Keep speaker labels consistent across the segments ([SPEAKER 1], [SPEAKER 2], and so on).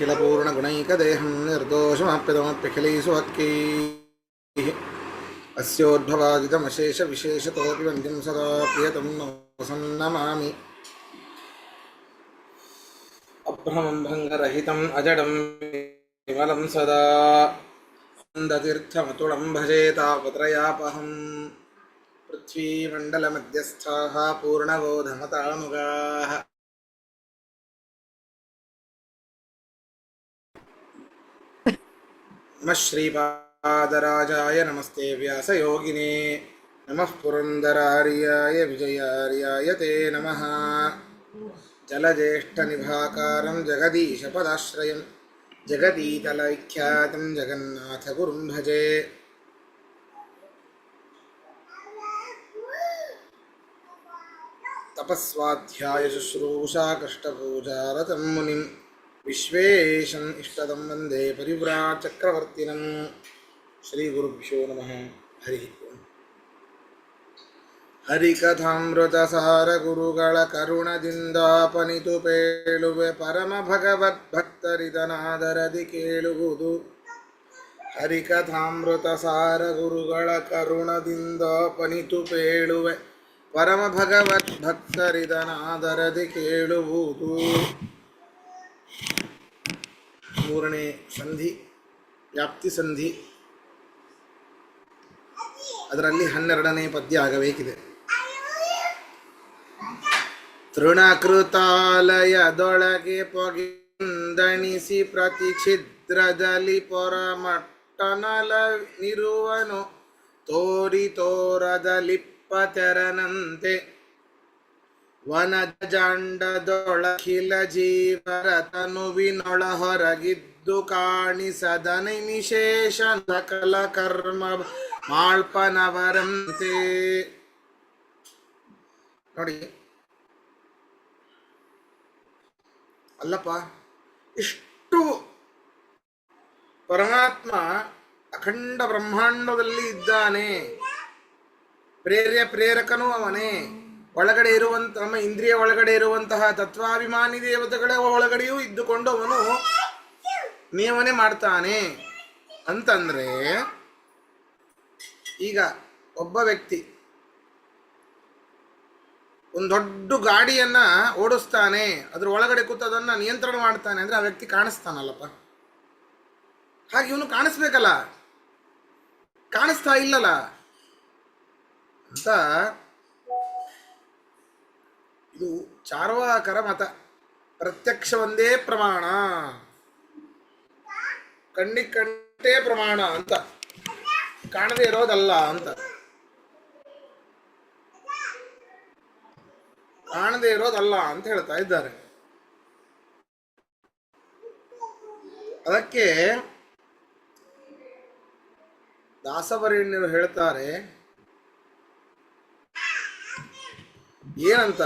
[SPEAKER 1] निखिलपूर्णगुणैकदेहं निर्दोषमप्यतमप्यखिलैषु हक्कैः अस्योद्भवादितमशेषविशेषतोऽपि वन्द्यं सदा प्रियतं नमामि। अभ्रमं भङ्गरहितम् अजडं विमलं सदा नन्दतीर्थमतुलं भजे तापत्रयापहम्। पृथ्वीमण्डलमध्यस्थाः पूर्णबोधमतानुगाः नमः श्रीपादराजाय नमस्ते व्यासयोगिने नमः पुरन्दरार्याय विजयार्याय ते नमः। जलज्येष्ठनिभाकारं जगदीशपदाश्रयं जगदीतलविख्यातं जगन्नाथगुरुं भजे। तपस्वाध्यायशुश्रूषा कष्टपूजारतं मुनिं विश्वेशम् इष्टदं वन्दे परिव्राट्चक्रवर्तिनं। श्रीगुरुभ्यो नमः। हरिः ओम्। ಹರಿಕಥಾಮೃತಸಾರ ಗುರುಗಳ ಕರುಣದಿಂದಾಪನಿತು ಪೇಳುವೆ ಪರಮ ಭಗವದ್ಭಕ್ತರಿದನಾದರದಿ ಕೇಳುವುದು. ಹರಿಕಥಾಮೃತಸಾರ ಗುರುಗಳ ಕರುಣದಿಂದಾಪನಿತು ಪೇಳುವೆ ಪರಮ ಭಗವದ್ಭಕ್ತರಿದನಾದರದಿ ಕೇಳುವುದು. ಮೂರನೇ ಸಂಧಿ ವ್ಯಾಪ್ತಿ ಸಂಧಿ, ಅದರಲ್ಲಿ 12ನೇ ಪದ್ಯ ಆಗಬೇಕಿದೆ. ತೃಣಕೃತಾಲಯದೊಳಗೆ ಪೊಗೆಂದಣಿಸಿ ಪ್ರತಿ ಛಿದ್ರದಲ್ಲಿ ಪೊರಮಟ್ಟನಲನಿರುವನು ತೋರಿ ತೋರದಲಿಪ್ಪತೆರನಂತೆ ವನಜಾಂಡದೊಳಖಿಲ ಜೀವರ ತನುವಿನೊಳ ಹೊರಗಿದ್ದು ಕಾಣಿಸದ ನಿಮಿಷೇಷ ಸಕಲ ಕರ್ಮ ಮಾಳ್ಪನವರಂತೆ. ನೋಡಿ, ಅಲ್ಲಪ್ಪ, ಇಷ್ಟು ಪರಮಾತ್ಮ ಅಖಂಡ ಬ್ರಹ್ಮಾಂಡದಲ್ಲಿ ಇದ್ದಾನೆ, ಪ್ರೇರಕನೂ ಅವನೇ, ಒಳಗಡೆ ಇರುವಂತಹ ನಮ್ಮ ಇಂದ್ರಿಯ ಒಳಗಡೆ ಇರುವಂತಹ ತತ್ವಾಭಿಮಾನಿ ದೇವತೆಗಳ ಒಳಗಡೆಯೂ ಇದ್ದುಕೊಂಡು ಅವನು ನಿಯಮನೆ ಮಾಡ್ತಾನೆ ಅಂತಂದ್ರೆ, ಈಗ ಒಬ್ಬ ವ್ಯಕ್ತಿ ಒಂದು ದೊಡ್ಡ ಗಾಡಿಯನ್ನ ಓಡಿಸ್ತಾನೆ, ಅದ್ರ ಒಳಗಡೆ ಕೂತದನ್ನ ನಿಯಂತ್ರಣ ಮಾಡ್ತಾನೆ ಅಂದ್ರೆ ಆ ವ್ಯಕ್ತಿ ಕಾಣಿಸ್ತಾನಲ್ಲಪ್ಪ. ಹಾಗೆ ಇವನು ಕಾಣಿಸ್ಬೇಕಲ್ಲ, ಕಾಣಿಸ್ತಾ ಇಲ್ಲಲ್ಲ ಅಂತ ಇದು ಚಾರ್ವಾಕರ ಮತ. ಪ್ರತ್ಯಕ್ಷ ಒಂದೇ ಪ್ರಮಾಣ, ಕಣ್ಣೇ ಪ್ರಮಾಣ ಅಂತ, ಕಾಣದೇ ಇರೋದಲ್ಲ ಅಂತ, ಕಾಣದೇ ಇರೋದಲ್ಲ ಅಂತ ಹೇಳ್ತಾ ಇದ್ದಾರೆ. ಅದಕ್ಕೆ ದಾಸವರೇಣ್ಯರು ಹೇಳ್ತಾರೆ ಏನಂತ,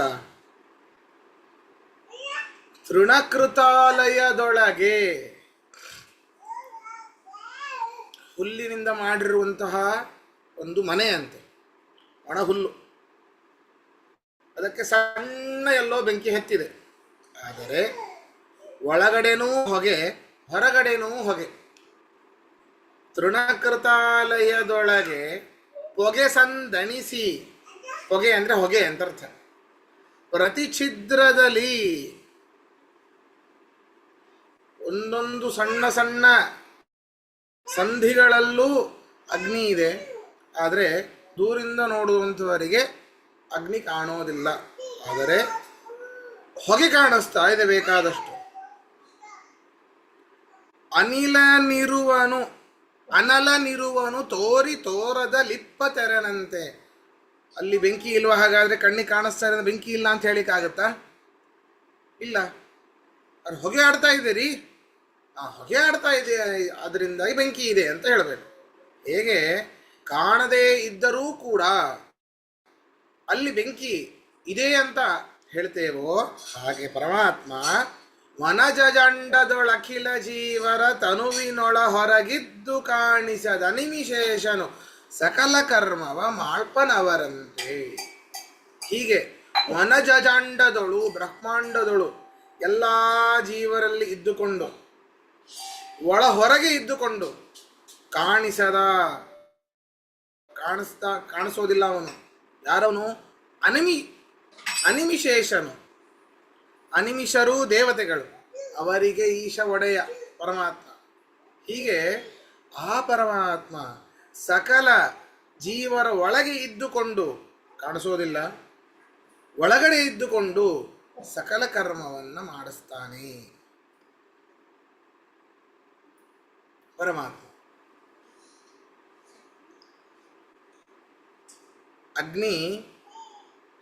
[SPEAKER 1] ತೃಣಕೃತಾಲಯದೊಳಗೆ, ಹುಲ್ಲಿನಿಂದ ಮಾಡಿರುವಂತಹ ಒಂದು ಮನೆ ಅಂತೆ, ಒಣ ಹುಲ್ಲು, ಅದಕ್ಕೆ ಸಣ್ಣ ಎಲ್ಲೋ ಬೆಂಕಿ ಹತ್ತಿದೆ, ಆದರೆ ಒಳಗಡೆನೂ ಹೊಗೆ ಹೊರಗಡೆನೂ ಹೊಗೆ. ತೃಣಕೃತಾಲಯದೊಳಗೆ ಹೊಗೆ ಸಂದಣಿಸಿ, ಹೊಗೆ ಅಂದ್ರೆ ಹೊಗೆ ಅಂತ ಅರ್ಥ. ಪ್ರತಿ ಛಿದ್ರದಲ್ಲಿ ಒಂದೊಂದು ಸಣ್ಣ ಸಣ್ಣ ಸಂಧಿಗಳಲ್ಲೂ ಅಗ್ನಿ ಇದೆ, ಆದರೆ ದೂರಿಂದ ನೋಡುವಂಥವರಿಗೆ ಅಗ್ನಿ ಕಾಣೋದಿಲ್ಲ, ಆದರೆ ಹೊಗೆ ಕಾಣಿಸ್ತಾ ಇದೆ ಬೇಕಾದಷ್ಟು. ಅನಲನಿರುವನು ತೋರಿ ತೋರದ ಲಿಪ್ಪ ತೆರನಂತೆ. ಅಲ್ಲಿ ಬೆಂಕಿ ಇಲ್ವಾ? ಹಾಗಾದ್ರೆ ಕಣ್ಣಿಗೆ ಕಾಣಿಸ್ತಾ ಇರೋ ಬೆಂಕಿ ಇಲ್ಲ ಅಂತ ಹೇಳಿಕ್ಕಾಗತ್ತಾ? ಇಲ್ಲ. ಅದು ಹೊಗೆ ಆಡ್ತಾ ಇದ್ದೀರಿ, ಆ ಹೊಗೆ ಆಡ್ತಾ ಇದೆ, ಅದರಿಂದ ಈ ಬೆಂಕಿ ಇದೆ ಅಂತ ಹೇಳಬೇಕು. ಹೇಗೆ ಕಾಣದೇ ಇದ್ದರೂ ಕೂಡ ಅಲ್ಲಿ ಬೆಂಕಿ ಇದೆ ಅಂತ ಹೇಳ್ತೇವೋ, ಹಾಗೆ ಪರಮಾತ್ಮ ವನಜಂಡದೊಳಖಿಲ ಜೀವರ ತನುವಿನೊಳ ಹೊರಗಿದ್ದು ಕಾಣಿಸದ ನಿಮಿಷೇಷನು ಸಕಲ ಕರ್ಮವ ಮಾಳ್ಪನವರಂತೆ. ಹೀಗೆ ವನಜಾಂಡದೊಳು ಬ್ರಹ್ಮಾಂಡದೊಳು ಎಲ್ಲ ಜೀವರಲ್ಲಿ ಇದ್ದುಕೊಂಡು ಒಳ ಹೊರಗೆ ಇದ್ದುಕೊಂಡು ಕಾಣಿಸೋದಿಲ್ಲ ಅವನು. ಯಾರವನು? ಅನಿಮಿ ಅನಿಮಿಶೇಷನು. ಅನಿಮಿಷರೂ ದೇವತೆಗಳು, ಅವರಿಗೆ ಈಶ ಒಡೆಯ ಪರಮಾತ್ಮ. ಹೀಗೆ ಆ ಪರಮಾತ್ಮ ಸಕಲ ಜೀವರ ಒಳಗೆ ಇದ್ದುಕೊಂಡು ಕಾಣಿಸೋದಿಲ್ಲ, ಒಳಗಡೆ ಇದ್ದುಕೊಂಡು ಸಕಲ ಕರ್ಮವನ್ನು ಮಾಡಿಸ್ತಾನೆ ಪರಮಾತ್ಮ. ಅಗ್ನಿ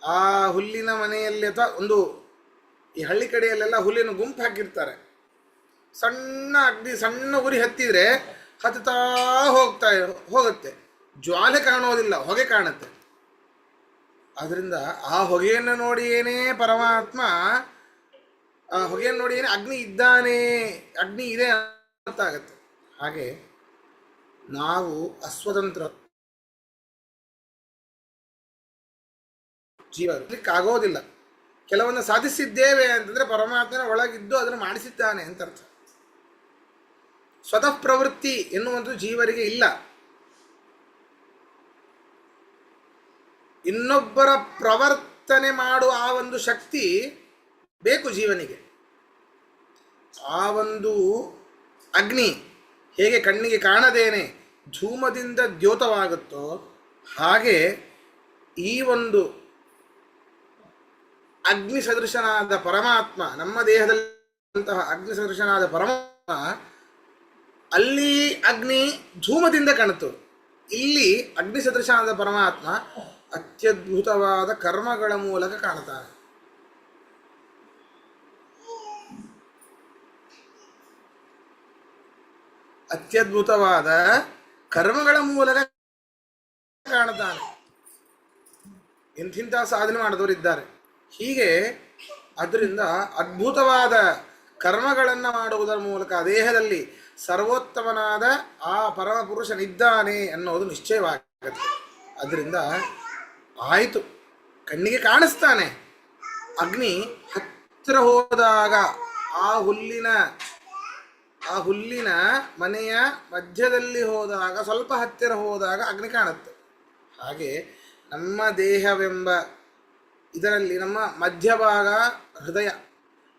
[SPEAKER 1] ಆ ಹುಲ್ಲಿನ ಮನೆಯಲ್ಲಿ, ಅಥವಾ ಒಂದು ಈ ಹಳ್ಳಿ ಕಡೆಯಲ್ಲೆಲ್ಲ ಹುಲ್ಲಿನ ಗುಂಪು ಹಾಕಿರ್ತಾರೆ. ಸಣ್ಣ ಅಗ್ನಿ, ಸಣ್ಣ ಉರಿ ಹತ್ತಿದ್ರೆ ಹತ್ತುತ್ತಾ ಹೋಗುತ್ತೆ. ಜ್ವಾಲೆ ಕಾಣೋದಿಲ್ಲ, ಹೊಗೆ ಕಾಣುತ್ತೆ. ಆದ್ರಿಂದ ಆ ಹೊಗೆಯನ್ನು ನೋಡಿ ಏನೇ ಪರಮಾತ್ಮ, ಆ ಹೊಗೆಯನ್ನು ನೋಡಿ ಏನೇ ಅಗ್ನಿ ಇದ್ದಾನೆ, ಅಗ್ನಿ ಇದೆ ಗೊತ್ತಾಗತ್ತೆ. ಹಾಗೆ ನಾವು ಅಸ್ವತಂತ್ರ ಜೀವ ಆಗೋದಿಲ್ಲ. ಕೆಲವೊಂದು ಸಾಧಿಸಿದ್ದೇವೆ ಅಂತಂದ್ರೆ ಪರಮಾತ್ಮನ ಒಳಗಿದ್ದು ಅದನ್ನು ಮಾಡಿಸಿದ್ದಾನೆ ಅಂತ ಅರ್ಥ. ಸ್ವತಃ ಪ್ರವೃತ್ತಿ ಎನ್ನುವಂಥದ್ದು ಜೀವರಿಗೆ ಇಲ್ಲ. ಇನ್ನೊಬ್ಬರ ಪ್ರವರ್ತನೆ ಮಾಡುವ ಆ ಒಂದು ಶಕ್ತಿ ಬೇಕು ಜೀವನಿಗೆ. ಆ ಒಂದು ಅಗ್ನಿ ಹೇಗೆ ಕಣ್ಣಿಗೆ ಕಾಣದೇನೆ ಧೂಮದಿಂದ ದ್ಯೋತವಾಗುತ್ತೋ ಹಾಗೆ ಈ ಒಂದು ಅಗ್ನಿ ಸದೃಶನಾದ ಪರಮಾತ್ಮ, ನಮ್ಮ ದೇಹದಲ್ಲಿಂತಹ ಅಗ್ನಿ ಸದೃಶನಾದ ಪರಮಾತ್ಮ, ಅಲ್ಲಿ ಅಗ್ನಿ ಧೂಮದಿಂದ ಕಾಣುತ್ತೆ. ಇಲ್ಲಿ ಅಗ್ನಿ ಸದೃಶನಾದ ಪರಮಾತ್ಮ ಅತ್ಯದ್ಭುತವಾದ ಕರ್ಮಗಳ ಮೂಲಕ ಕಾಣುತ್ತಾನೆ. ಅತ್ಯದ್ಭುತವಾದ ಕರ್ಮಗಳ ಮೂಲಕ ಕಾಣುತ್ತಾನೆ. ಇಂತಿಂಥ ಸಾಧನೆ ಮಾಡಿದವರಿದ್ದಾರೆ. ಹೀಗೆ ಅದರಿಂದ ಅದ್ಭುತವಾದ ಕರ್ಮಗಳನ್ನು ಮಾಡುವುದರ ಮೂಲಕ ದೇಹದಲ್ಲಿ ಸರ್ವೋತ್ತಮನಾದ ಆ ಪರಮಪುರುಷನಿದ್ದಾನೆ ಅನ್ನೋದು ನಿಶ್ಚಯವಾಗುತ್ತೆ. ಅದರಿಂದ ಆಯಿತು, ಕಣ್ಣಿಗೆ ಕಾಣಿಸ್ತಾನೆ. ಅಗ್ನಿ ಹತ್ತಿರ ಹೋದಾಗ ಆ ಹುಲ್ಲಿನ ಮನೆಯ ಮಧ್ಯದಲ್ಲಿ ಹೋದಾಗ, ಸ್ವಲ್ಪ ಹತ್ತಿರ ಹೋದಾಗ ಅಗ್ನಿ ಕಾಣುತ್ತೆ. ಹಾಗೆ ನಮ್ಮ ದೇಹವೆಂಬ ಇದರಲ್ಲಿ ನಮ್ಮ ಮಧ್ಯಭಾಗ ಹೃದಯ,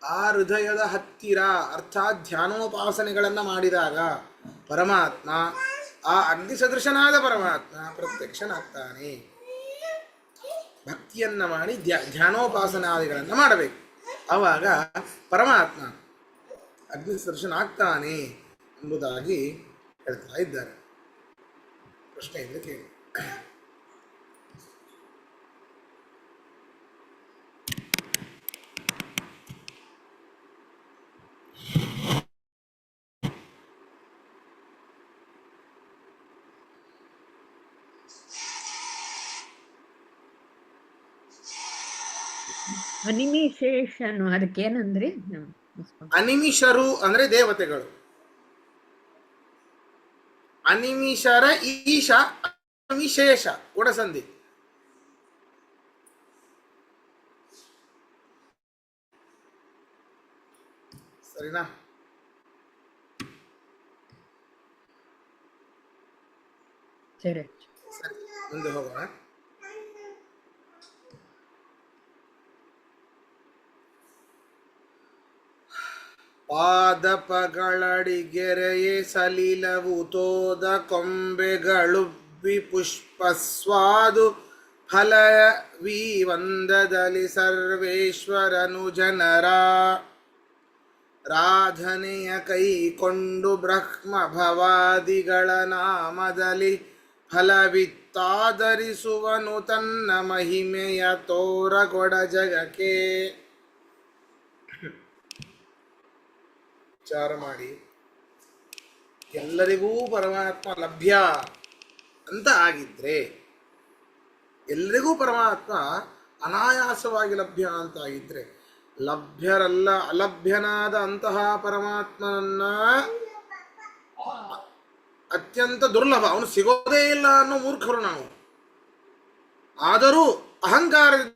[SPEAKER 1] ಆ ಹೃದಯದ ಹತ್ತಿರ ಅರ್ಥಾತ್ ಧ್ಯಾನೋಪಾಸನೆಗಳನ್ನು ಮಾಡಿದಾಗ ಪರಮಾತ್ಮ, ಆ ಅಗ್ನಿ ಸದೃಶನಾದ ಪರಮಾತ್ಮ ಪ್ರತ್ಯಕ್ಷನಾಗ್ತಾನೆ. ಭಕ್ತಿಯನ್ನು ಮಾಡಿ ಧ್ಯಾನೋಪಾಸನಾದಿಗಳನ್ನು ಮಾಡಬೇಕು. ಆವಾಗ ಪರಮಾತ್ಮ ಅಗ್ನಿ ಸದೃಶನಾಗ್ತಾನೆ ಎಂಬುದಾಗಿ ಹೇಳ್ತಾ ಇದ್ದಾರೆ. ಪ್ರಶ್ನೆಯಿಂದ ಕೇಳಿ.
[SPEAKER 2] ಅನಿಮಿಶೇಷನು ಅದಕ್ಕೇನಂದ್ರಿ?
[SPEAKER 1] ಅನಿಮಿಷರು ಅಂದ್ರೆ ದೇವತೆಗಳು. ಅನಿಮಿಷರ ಈಶ, ಅನಿಮಿಶೇಷ ಒಡಸಂಧಿ. ಸರಿನಾ?
[SPEAKER 2] ಸರಿ,
[SPEAKER 1] ಮುಂದೆ ಹೋಗೋಣ. ಪಾದಪಗಳಡಿಗೆರೆಯೇ ಸಲಿಲವು ತೋದ ಕೊಂಬೆಗಳುಬ್ಬಿ ಪುಷ್ಪಸ್ವಾದು ಫಲವೀ ವಂದದಲ್ಲಿ ಸರ್ವೇಶ್ವರನು ಜನರ ರಾಧನೆಯ ಕೈಕೊಂಡು ಬ್ರಹ್ಮ ಭವಾದಿಗಳ ನಾಮದಲ್ಲಿ ಫಲವಿತ್ತಾದರಿಸುವನು ತನ್ನ ಮಹಿಮೆಯ ತೋರಗೊಡ ಜಗಕ್ಕೆ. ವಿಚಾರ ಮಾಡಿ, ಎಲ್ಲರಿಗೂ ಪರಮಾತ್ಮ ಲಭ್ಯ ಅಂತ ಆಗಿದ್ರೆ, ಎಲ್ಲರಿಗೂ ಪರಮಾತ್ಮ ಅನಾಯಾಸವಾಗಿ ಲಭ್ಯ ಅಂತ ಆಗಿದ್ರೆ, ಲಭ್ಯರಲ್ಲ ಅಲಭ್ಯನಾದ ಅಂತಹ ಪರಮಾತ್ಮನನ್ನ ಅತ್ಯಂತ ದುರ್ಲಭ, ಅವನು ಸಿಗೋದೇ ಇಲ್ಲ ಅನ್ನೋ ಮೂರ್ಖರು ನಾವು. ಆದರೂ ಅಹಂಕಾರದಿಂದ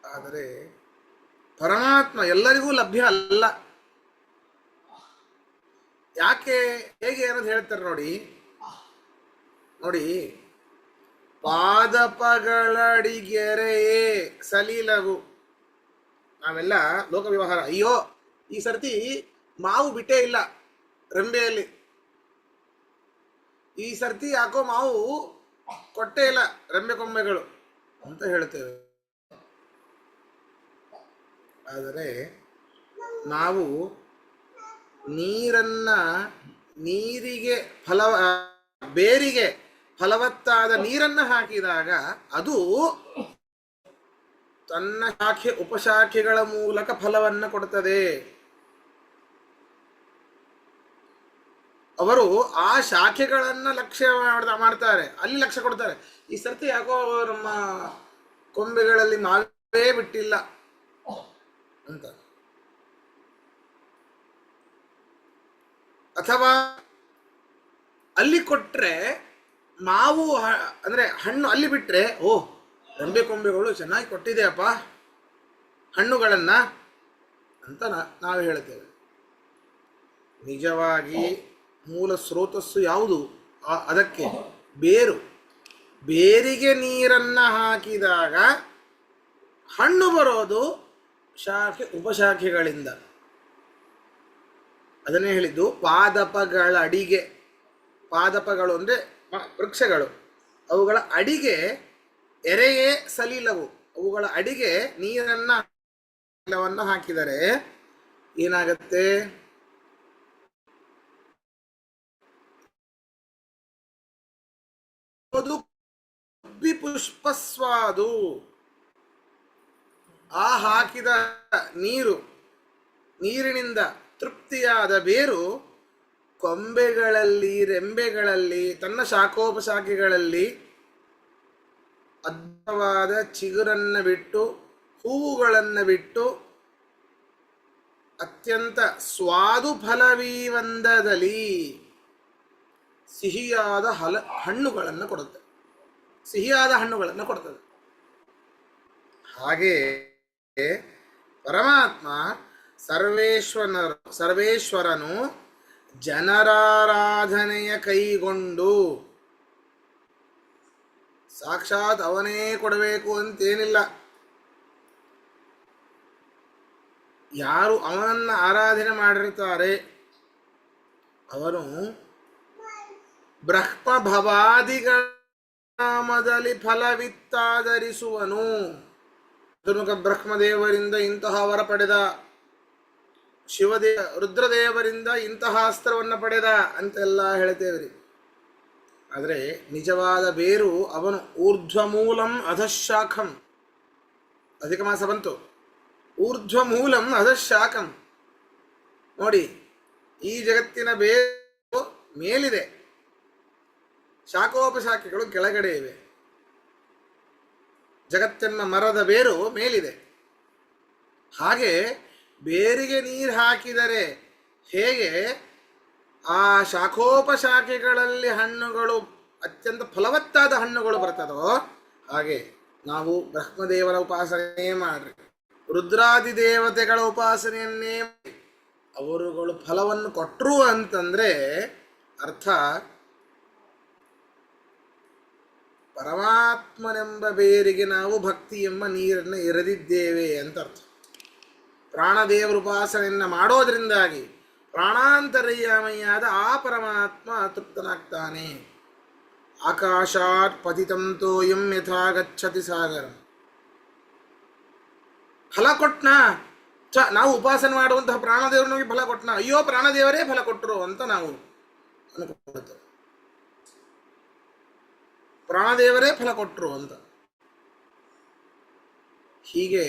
[SPEAKER 1] ಆದರೆ ಪರಮಾತ್ಮ ಎಲ್ಲರಿಗೂ ಲಭ್ಯ ಅಲ್ಲ. ಯಾಕೆ, ಹೇಗೆ ಅನ್ನೋದು ಹೇಳ್ತಾರೆ ನೋಡಿ. ನೋಡಿ, ಪಾದಪಗಳಡಿಗೆರೆಯೇ ಸಲೀಲವು. ನಾವೆಲ್ಲ ಲೋಕ ವ್ಯವಹಾರ, ಅಯ್ಯೋ ಈ ಸರ್ತಿ ಮಾವು ಬಿಟ್ಟೇ ಇಲ್ಲ ರೆಂಬೆಯಲ್ಲಿ, ಈ ಸರ್ತಿ ಯಾಕೋ ಮಾವು ಕೊಟ್ಟೇ ಇಲ್ಲ ರೆಂಬೆ ಕೊಂಬೆಗಳು ಅಂತ ಹೇಳ್ತೇವೆ. ಆದರೆ ನಾವು ನೀರಿಗೆ ಬೇರಿಗೆ ಫಲವತ್ತಾದ ನೀರನ್ನು ಹಾಕಿದಾಗ ಅದು ತನ್ನ ಶಾಖೆ ಉಪಶಾಖೆಗಳ ಮೂಲಕ ಫಲವನ್ನು ಕೊಡುತ್ತದೆ. ಅವರು ಆ ಶಾಖೆಗಳನ್ನ ಲಕ್ಷ್ಯ ಮಾಡ್ತಾರೆ, ಅಲ್ಲಿ ಲಕ್ಷ್ಯ ಕೊಡ್ತಾರೆ. ಈ ಸರ್ತಿ ಯಾಕೋ ನಮ್ಮ ಕೊಂಬೆಗಳಲ್ಲಿ ಮಾವೇ ಬಿಟ್ಟಿಲ್ಲ ಅಂತ. ಅಥವಾ ಅಲ್ಲಿ ಕೊಟ್ರೆ ಮಾವು ಅಂದ್ರೆ ಹಣ್ಣು ಅಲ್ಲಿ ಬಿಟ್ರೆ, ಓಹ್ ರೆಂಬೆ ಕೊಂಬೆಗಳು ಚೆನ್ನಾಗಿ ಕೊಟ್ಟಿದೆಯಪ್ಪ ಹಣ್ಣುಗಳನ್ನ ಅಂತ ನಾವು ಹೇಳ್ತೇವೆ. ನಿಜವಾಗಿ ಮೂಲ ಸ್ರೋತಸ್ಸು ಯಾವುದು? ಅದಕ್ಕೆ ಬೇರಿಗೆ ನೀರನ್ನ ಹಾಕಿದಾಗ ಹಣ್ಣು ಬರೋದು ಶಾಖೆ ಉಪಶಾಖೆಗಳಿಂದ. ಅದನ್ನೇ ಹೇಳಿದ್ದು ಪಾದಪಗಳ ಅಡಿಗೆ. ಪಾದಪಗಳು ಅಂದರೆ ವೃಕ್ಷಗಳು, ಅವುಗಳ ಅಡಿಗೆ ಎರೆಯೇ ಸಲೀಲವು. ಅವುಗಳ ಅಡಿಗೆ ನೀರನ್ನು ಹಾಕಿದರೆ ಏನಾಗತ್ತೆ? ಪುಷ್ಪಸ್ವಾದು. ಆ ಹಾಕಿದ ನೀರಿನಿಂದ ತೃಪ್ತಿಯಾದ ಬೇರು ಕೊಂಬೆಗಳಲ್ಲಿ, ರೆಂಬೆಗಳಲ್ಲಿ, ತನ್ನ ಶಾಖೋಪಶಾಖೆಗಳಲ್ಲಿ ಅದ್ಭುತವಾದ ಚಿಗುರನ್ನು ಬಿಟ್ಟು, ಹೂವುಗಳನ್ನು ಬಿಟ್ಟು, ಅತ್ಯಂತ ಸ್ವಾದು ಫಲವೀವಂದದಲ್ಲಿ ಸಿಹಿಯಾದ ಹಣ್ಣುಗಳನ್ನು ಕೊಡುತ್ತೆ. ಸಿಹಿಯಾದ ಹಣ್ಣುಗಳನ್ನು ಕೊಡುತ್ತದೆ. ಹಾಗೆ ಪರಮಾತ್ಮ ಸರ್ವೇಶ್ವರನು ಜನರಾರಾಧನೆಯ ಕೈಗೊಂಡು, ಸಾಕ್ಷಾತ್ ಅವನೇ ಕೊಡಬೇಕು ಅಂತೇನಿಲ್ಲ. ಯಾರು ಅವನನ್ನು ಆರಾಧನೆ ಮಾಡಿರ್ತಾರೆ ಅವನು ಬ್ರಹ್ಮಭವಾದಿಗಳ ನಾಮದಲ್ಲಿ ಫಲವಿತ್ತಾದರಿಸುವನು. ಬ್ರಹ್ಮದೇವರಿಂದ ಇಂತಹ ವರ ಪಡೆದ, ರುದ್ರದೇವರಿಂದ ಇಂತಹ ಅಸ್ತ್ರವನ್ನು ಪಡೆದ ಅಂತೆಲ್ಲ ಹೇಳ್ತೇವ್ರಿ. ಆದರೆ ನಿಜವಾದ ಬೇರು ಅವನು ಊರ್ಧ್ವಮೂಲಂ ಅಧಃಶಾಖಂ. ಅಧಿಕ ಮಾಸ ಬಂತು. ಊರ್ಧ್ವಮೂಲಂ ಅಧಃಶಾಖಂ. ನೋಡಿ, ಈ ಜಗತ್ತಿನ ಬೇರು ಮೇಲಿದೆ, ಶಾಖೋಪಶಾಖೆಗಳು ಕೆಳಗಡೆ ಇವೆ. ಜಗತ್ತೆಂಬ ಮರದ ಬೇರು ಮೇಲಿದೆ. ಹಾಗೆ ಬೇರಿಗೆ ನೀರು ಹಾಕಿದರೆ ಹೇಗೆ ಆ ಶಾಖೋಪಶಾಖೆಗಳಲ್ಲಿ ಹಣ್ಣುಗಳು, ಅತ್ಯಂತ ಫಲವತ್ತಾದ ಹಣ್ಣುಗಳು ಬರ್ತದೋ, ಹಾಗೆ ನಾವು ಬ್ರಹ್ಮದೇವರ ಉಪಾಸನೆ ಮಾಡ್ರಿ, ರುದ್ರಾದಿ ದೇವತೆಗಳ ಉಪಾಸನೆಯನ್ನೇ ಅವರುಗಳು ಫಲವನ್ನು ಕೊಟ್ಟರು ಅಂತಂದ್ರೆ ಅರ್ಥ ಪರಮಾತ್ಮನೆಂಬ ಬೇರಿಗೆ ನಾವು ಭಕ್ತಿ ಎಂಬ ನೀರನ್ನು ಎರೆದಿದ್ದೇವೆ ಅಂತ ಅರ್ಥ. ಪ್ರಾಣದೇವರ ಉಪಾಸನೆಯನ್ನು ಮಾಡೋದ್ರಿಂದಾಗಿ ಪ್ರಾಣಾಂತರ್ಯಾಮಿಯಾದ ಆ ಪರಮಾತ್ಮ ತೃಪ್ತನಾಗ್ತಾನೆ. ಆಕಾಶಾತ್ ಪತಿತಂ ತೋಯಂ ಯಥಾ ಗಚ್ಚತಿ ಸಾಗರಂ. ಫಲ ಕೊಟ್ನಾ? ನಾವು ಉಪಾಸನೆ ಮಾಡುವಂತಹ ಪ್ರಾಣದೇವರು ನಮಗೆ ಫಲ ಕೊಟ್ನಾ? ಅಯ್ಯೋ ಪ್ರಾಣದೇವರೇ ಫಲ ಕೊಟ್ಟರು ಅಂತ ನಾವು ಅನ್ಕೊಳ್ತೇವೆ. ಪ್ರಾಣದೇವರೇ ಫಲ ಕೊಟ್ಟರು ಅಂತ. ಹೀಗೆ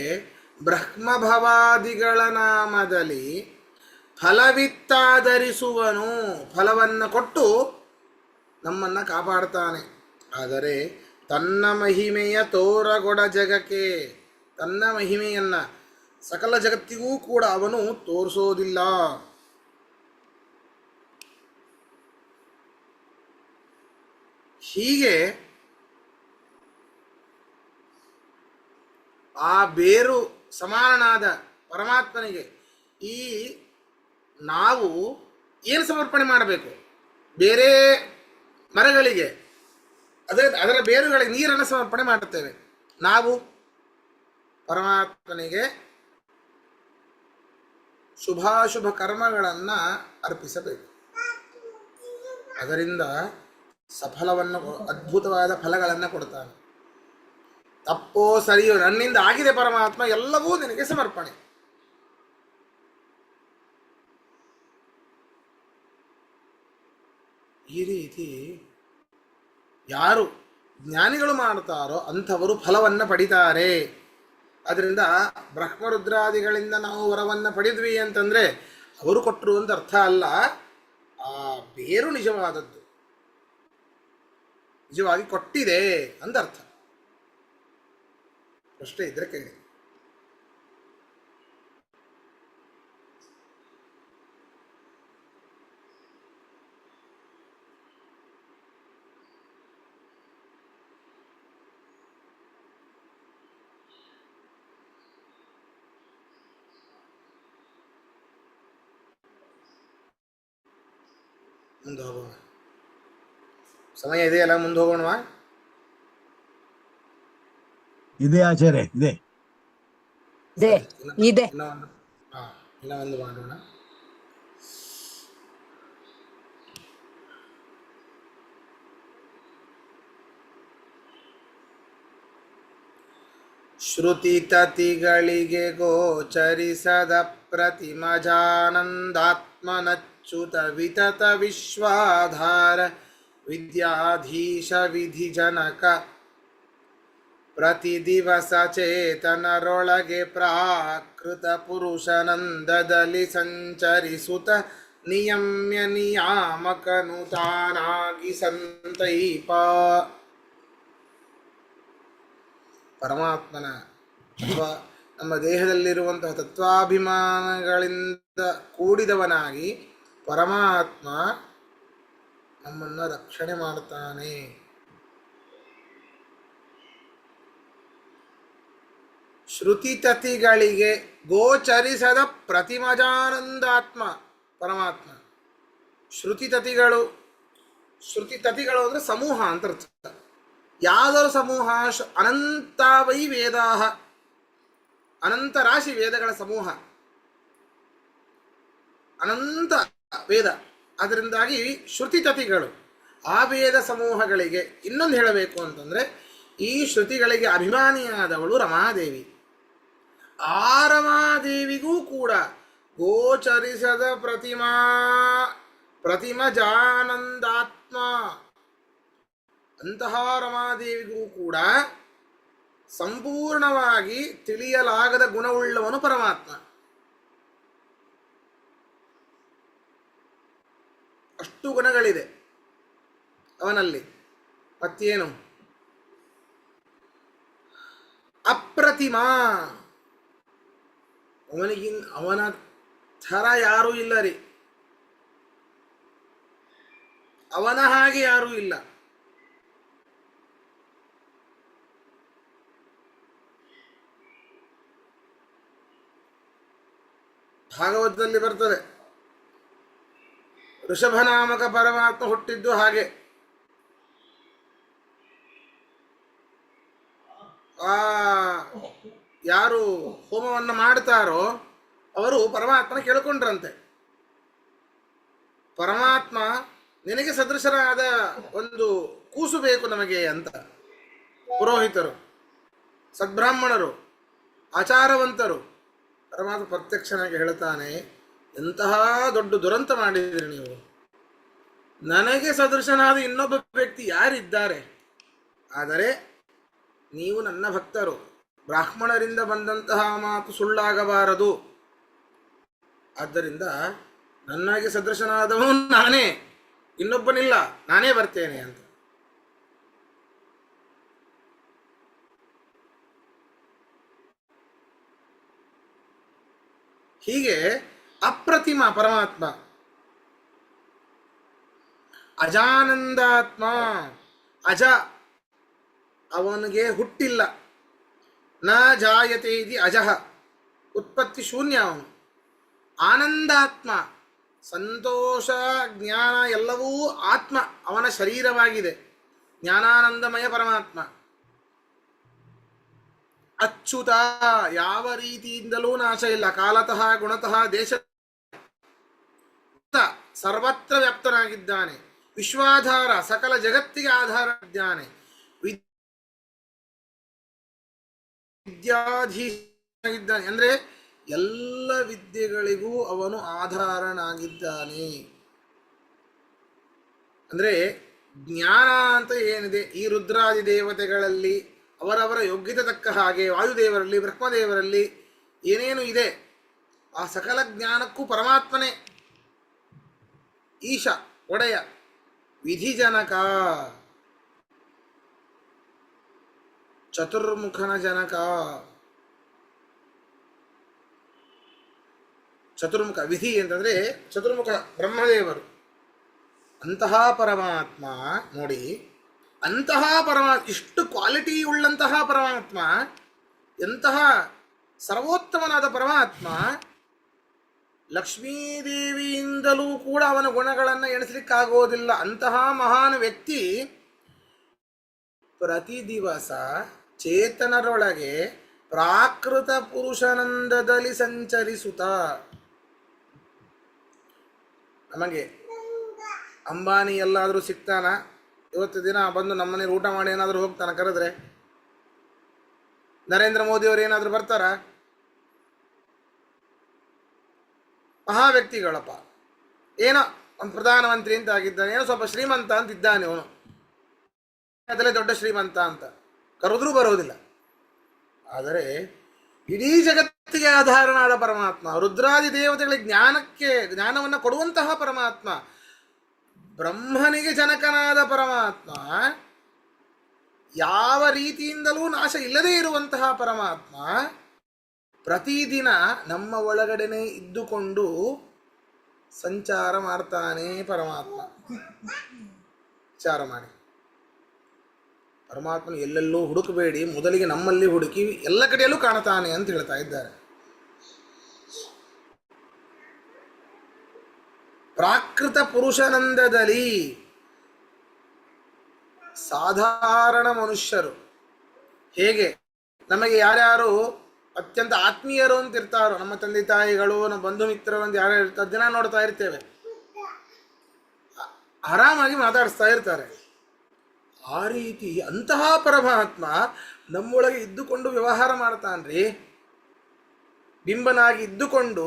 [SPEAKER 1] ಬ್ರಹ್ಮಭವಾದಿಗಳ ನಾಮದಲ್ಲಿ ಫಲವಿತ್ತಾದರಿಸುವನು. ಫಲವನ್ನು ಕೊಟ್ಟು ನಮ್ಮನ್ನು ಕಾಪಾಡ್ತಾನೆ. ಆದರೆ ತನ್ನ ಮಹಿಮೆಯ ತೋರಗೊಡ ಜಗಕ್ಕೆ, ತನ್ನ ಮಹಿಮೆಯನ್ನು ಸಕಲ ಜಗತ್ತಿಗೂ ಕೂಡ ಅವನು ತೋರಿಸೋದಿಲ್ಲ. ಹೀಗೆ ಆ ಬೇರು ಸಮಾನನಾದ ಪರಮಾತ್ಮನಿಗೆ ಈ ನಾವು ಏನು ಸಮರ್ಪಣೆ ಮಾಡಬೇಕು? ಬೇರೆ ಮರಗಳಿಗೆ ಅದರ ಬೇರುಗಳಿಗೆ ನೀರನ್ನು ಸಮರ್ಪಣೆ ಮಾಡುತ್ತೇವೆ. ನಾವು ಪರಮಾತ್ಮನಿಗೆ ಶುಭಾಶುಭ ಕರ್ಮಗಳನ್ನು ಅರ್ಪಿಸಬೇಕು. ಅದರಿಂದ ಸಫಲವನ್ನು, ಅದ್ಭುತವಾದ ಫಲಗಳನ್ನು ಕೊಡ್ತಾನೆ. ತಪ್ಪೋ ಸರಿಯೋ ನನ್ನಿಂದ ಆಗಿದೆ ಪರಮಾತ್ಮ, ಎಲ್ಲವೂ ನಿನಗೆ ಸಮರ್ಪಣೆ. ಈ ರೀತಿ ಯಾರು ಜ್ಞಾನಿಗಳು ಮಾಡ್ತಾರೋ ಅಂಥವರು ಫಲವನ್ನು ಪಡಿತಾರೆ. ಅದರಿಂದ ಬ್ರಹ್ಮರುದ್ರಾದಿಗಳಿಂದ ನಾವು ವರವನ್ನು ಪಡೆದ್ವಿ ಅಂತಂದರೆ ಅವರು ಕೊಟ್ಟರು ಅಂತ ಅರ್ಥ ಅಲ್ಲ. ಆ ಬೇರು ನಿಜವಾದದ್ದು, ನಿಜವಾಗಿ ಕೊಟ್ಟಿದೆ ಅಂತ ಅರ್ಥ. ಪ್ರಶ್ನೆ ಇದ್ರೆ ಕೇಳಿ. ಮುಂದೆ ಹೋಗೋಣ. ಸಮಯ ಇದೆಯಲ್ಲ, ಮುಂದೆ ಹೋಗೋಣವಾ?
[SPEAKER 3] ಇದೆ ಆಚಾರ್ಯ, ಇದೆ.
[SPEAKER 1] ಇನ್ನ ಒಂದು ಮಾಡೋಣ. ಶ್ರುತಿತತಿಗಳಿಗೆ ಗೋಚರಿಸದ ಪ್ರತಿಮಜಾನಂದಾತ್ಮನಚ್ಯುತ ವಿತತ ವಿಶ್ವಾಧಾರ ವಿದ್ಯಾಧೀಶ ವಿಧಿಜನಕ ಪ್ರತಿದಿವಸ ಚೇತನರೊಳಗೆ ಪ್ರಾಕೃತ ಪುರುಷನಂದದಲ್ಲಿ ಸಂಚರಿಸುತ್ತ ನಿಯಮ್ಯ ನಿಯಾಮಕನು ತಾನಾಗಿ ಸಂತೈಪ. ಪರಮಾತ್ಮನ ಅಥವಾ ನಮ್ಮ ದೇಹದಲ್ಲಿರುವಂತಹ ತತ್ವಾಭಿಮಾನಗಳಿಂದ ಕೂಡಿದವನಾಗಿ ಪರಮಾತ್ಮ ನಮ್ಮನ್ನು ರಕ್ಷಣೆ ಮಾಡ್ತಾನೆ. ಶ್ರುತಿತತಿಗಳಿಗೆ ಗೋಚರಿಸದ ಪ್ರತಿಮಜಾನಂದಾತ್ಮ ಪರಮಾತ್ಮ. ಶ್ರುತಿತತಿಗಳು ಅಂದರೆ ಸಮೂಹ ಅಂತ ಅರ್ಥ. ಯಾವ್ದಾದ್ರು ಸಮೂಹ? ಅನಂತ ವೈ ವೇದಾ, ಅನಂತ ರಾಶಿ ವೇದಗಳ ಸಮೂಹ, ಅನಂತ ವೇದ. ಅದರಿಂದಾಗಿ ಶ್ರುತಿತತಿಗಳು ಆ ವೇದ ಸಮೂಹಗಳಿಗೆ. ಇನ್ನೊಂದು ಹೇಳಬೇಕು ಅಂತಂದರೆ, ಈ ಶ್ರುತಿಗಳಿಗೆ ಅಭಿಮಾನಿಯಾದವಳು ರಮಾದೇವಿ. ಆ ರಮಾದೇವಿಗೂ ಕೂಡ ಗೋಚರಿಸದ ಪ್ರತಿಮಜಾನಂದಾತ್ಮ, ಅಂತಹ ರಮಾದೇವಿಗೂ ಕೂಡ ಸಂಪೂರ್ಣವಾಗಿ ತಿಳಿಯಲಾಗದ ಗುಣವುಳ್ಳವನು ಪರಮಾತ್ಮ. ಅಷ್ಟು ಗುಣಗಳಿದೆ ಅವನಲ್ಲಿ. ಮತ್ತೇನು? ಅಪ್ರತಿಮ. ಅವನ ಥರ ಯಾರೂ ಇಲ್ಲ ರೀ, ಅವನ ಹಾಗೆ ಯಾರೂ ಇಲ್ಲ. ಭಾಗವತದಲ್ಲಿ ಬರ್ತದೆ, ಋಷಭನಾಮಕ ಪರಮಾತ್ಮ ಹುಟ್ಟಿದ್ದು ಹಾಗೆ. ಯಾರು ಹೋಮವನ್ನು ಮಾಡ್ತಾರೋ ಅವರು ಪರಮಾತ್ಮನ ಕೇಳಿಕೊಂಡ್ರಂತೆ, ಪರಮಾತ್ಮ ನಿನಗೆ ಸದೃಶರಾದ ಒಂದು ಕೂಸು ಬೇಕು ನಮಗೆ ಅಂತ. ಪುರೋಹಿತರು, ಸದ್ಬ್ರಾಹ್ಮಣರು, ಆಚಾರವಂತರು. ಪರಮಾತ್ಮ ಪ್ರತ್ಯಕ್ಷನಾಗಿ ಹೇಳ್ತಾನೆ, ಎಂತಹ ದೊಡ್ಡ ದುರಂತ ಮಾಡಿದಿರಿ ನೀವು, ನನಗೆ ಸದೃಶನಾದ ಇನ್ನೊಬ್ಬ ವ್ಯಕ್ತಿ ಯಾರಿದ್ದಾರೆ? ಆದರೆ ನೀವು ನನ್ನ ಭಕ್ತರು, ಬ್ರಾಹ್ಮಣರಿಂದ ಬಂದಂತಹ ಮಾತು ಸುಳ್ಳಾಗಬಾರದು. ಆದ್ದರಿಂದ ನನಗೆ ಸದೃಶನಾದವನು ನಾನೇ, ಇನ್ನೊಬ್ಬನಿಲ್ಲ, ನಾನೇ ಬರ್ತೇನೆ ಅಂತ. ಹೀಗೆ ಅಪ್ರತಿಮ ಪರಮಾತ್ಮ, ಅಜಾನಂದಾತ್ಮ. ಅಜ, ಅವನಿಗೆ ಹುಟ್ಟಿಲ್ಲ. ನ ಜಾಯತೆ ಇತಿ ಅಜಃ, ಉತ್ಪತ್ತಿ ಶೂನ್ಯ ಅವನು. ಆನಂದಾತ್ಮ, ಸಂತೋಷ ಜ್ಞಾನ ಎಲ್ಲವೂ ಆತ್ಮ, ಅವನ ಶರೀರವಾಗಿದೆ. ಜ್ಞಾನಾನಂದಮಯ ಪರಮಾತ್ಮ. ಅಚ್ಯುತ, ಯಾವ ರೀತಿಯಿಂದಲೂ ನಾಶ ಇಲ್ಲ. ಕಾಲತಃ ಗುಣತಃ ದೇಶ ಸರ್ವತ್ರ ವ್ಯಾಪ್ತನಾಗಿದ್ದಾನೆ. ವಿಶ್ವಾಧಾರ, ಸಕಲ ಜಗತ್ತಿಗೆ ಆಧಾರ ಇದ್ದಾನೆ. ವಿದ್ಯಾಧೀಶನಾಗಿದ್ದಾನೆ ಅಂದ್ರೆ ಎಲ್ಲ ವಿದ್ಯೆಗಳಿಗೂ ಅವನು ಆಧಾರನಾಗಿದ್ದಾನೆ. ಅಂದ್ರೆ ಜ್ಞಾನ ಅಂತ ಏನಿದೆ ಈ ರುದ್ರಾದಿ ದೇವತೆಗಳಲ್ಲಿ ಅವರವರ ಯೋಗ್ಯತೆ ತಕ್ಕ ಹಾಗೆ, ವಾಯುದೇವರಲ್ಲಿ ಬ್ರಹ್ಮದೇವರಲ್ಲಿ ಏನೇನು ಇದೆ ಆ ಸಕಲ ಜ್ಞಾನಕ್ಕೂ ಪರಮಾತ್ಮನೇ ಈಶ, ಒಡೆಯ. ವಿಧಿಜನಕ, ಚತುರ್ಮುಖನ ಜನಕ. ಚತುರ್ಮುಖ ವಿಧಿ ಅಂತಂದ್ರೆ ಚತುರ್ಮುಖ ಬ್ರಹ್ಮದೇವರು. ಅಂತಹ ಪರಮಾತ್ಮ ನೋಡಿ, ಅಂತಹ ಪರಮಾತ್ಮ, ಇಷ್ಟು ಕ್ವಾಲಿಟಿ ಉಳ್ಳಂತಹ ಪರಮಾತ್ಮ, ಎಂತಹ ಸರ್ವೋತ್ತಮನಾದ ಪರಮಾತ್ಮ, ಲಕ್ಷ್ಮೀದೇವಿಯಿಂದಲೂ ಕೂಡ ಅವನ ಗುಣಗಳನ್ನು ಎಣಿಸಲಿಕ್ಕಾಗೋದಿಲ್ಲ. ಅಂತಹ ಮಹಾನ್ ವ್ಯಕ್ತಿ ಪ್ರತಿ ದಿವಸ ಚೇತನರೊಳಗೆ ಪ್ರಾಕೃತ ಪುರುಷಾನಂದದಲ್ಲಿ ಸಂಚರಿಸುತ್ತ, ನಮಗೆ ಅಂಬಾನಿ ಎಲ್ಲಾದರೂ ಸಿಗ್ತಾನ? ಇವತ್ತು ದಿನ ಬಂದು ನಮ್ಮನೇಲಿ ಊಟ ಮಾಡಿ ಏನಾದರೂ ಹೋಗ್ತಾನ ಕರೆದ್ರೆ? ನರೇಂದ್ರ ಮೋದಿ ಅವರು ಏನಾದರೂ ಬರ್ತಾರ? ಮಹಾ ವ್ಯಕ್ತಿಗಳಪ್ಪ. ಏನೋ ಒಂದು ಪ್ರಧಾನಮಂತ್ರಿ ಅಂತ ಆಗಿದ್ದಾನೆ, ಏನೋ ಸ್ವಲ್ಪ ಶ್ರೀಮಂತ ಅಂತ ಇದ್ದಾನೆ ಅವನು, ಅದಲ್ಲೇ ದೊಡ್ಡ ಶ್ರೀಮಂತ ಅಂತ ಕರೆದ್ರೂ ಬರೋದಿಲ್ಲ. ಆದರೆ ಇಡೀ ಜಗತ್ತಿಗೆ ಆಧಾರನಾದ ಪರಮಾತ್ಮ, ರುದ್ರಾದಿ ದೇವತೆಗಳಿಗೆ ಜ್ಞಾನವನ್ನು ಕೊಡುವಂತಹ ಪರಮಾತ್ಮ, ಬ್ರಹ್ಮನಿಗೆ ಜನಕನಾದ ಪರಮಾತ್ಮ, ಯಾವ ರೀತಿಯಿಂದಲೂ ನಾಶ ಇಲ್ಲದೇ ಇರುವಂತಹ ಪರಮಾತ್ಮ, ಪ್ರತಿದಿನ ನಮ್ಮ ಒಳಗಡೆನೆ ಇದ್ದುಕೊಂಡು ಸಂಚಾರ ಮಾಡ್ತಾನೆ ಪರಮಾತ್ಮ. ವಿಚಾರ ಮಾಡಿ, ಪರಮಾತ್ಮನ ಎಲ್ಲೆಲ್ಲೂ ಹುಡುಕಬೇಡಿ, ಮೊದಲಿಗೆ ನಮ್ಮಲ್ಲಿ ಹುಡುಕಿ ಎಲ್ಲ ಕಡೆಯಲ್ಲೂ ಕಾಣುತ್ತಾನೆ ಅಂತ ಹೇಳ್ತಾ ಇದ್ದಾರೆ. ಪ್ರಾಕೃತ ಪುರುಷಾನಂದದಲ್ಲಿ ಸಾಧಾರಣ ಮನುಷ್ಯರು ಹೇಗೆ ನಮಗೆ ಯಾರ್ಯಾರು ಅತ್ಯಂತ ಆತ್ಮೀಯರು ಅಂತ ಇರ್ತಾರೋ, ನಮ್ಮ ತಂದೆ ತಾಯಿಗಳು, ನಮ್ಮ ಬಂಧು ಮಿತ್ರರು ಅಂತ ಯಾರು ಇರ್ತಾರೆ, ದಿನ ನೋಡ್ತಾ ಇರ್ತೇವೆ, ಆರಾಮಾಗಿ ಮಾತಾಡಿಸ್ತಾ ಇರ್ತಾರೆ. ಆ ರೀತಿ ಅಂತಹ ಪರಮಾತ್ಮ ನಮ್ಮೊಳಗೆ ಇದ್ದುಕೊಂಡು ವ್ಯವಹಾರ ಮಾಡ್ತಾನ್ರಿ. ಬಿಂಬನಾಗಿ ಇದ್ದುಕೊಂಡು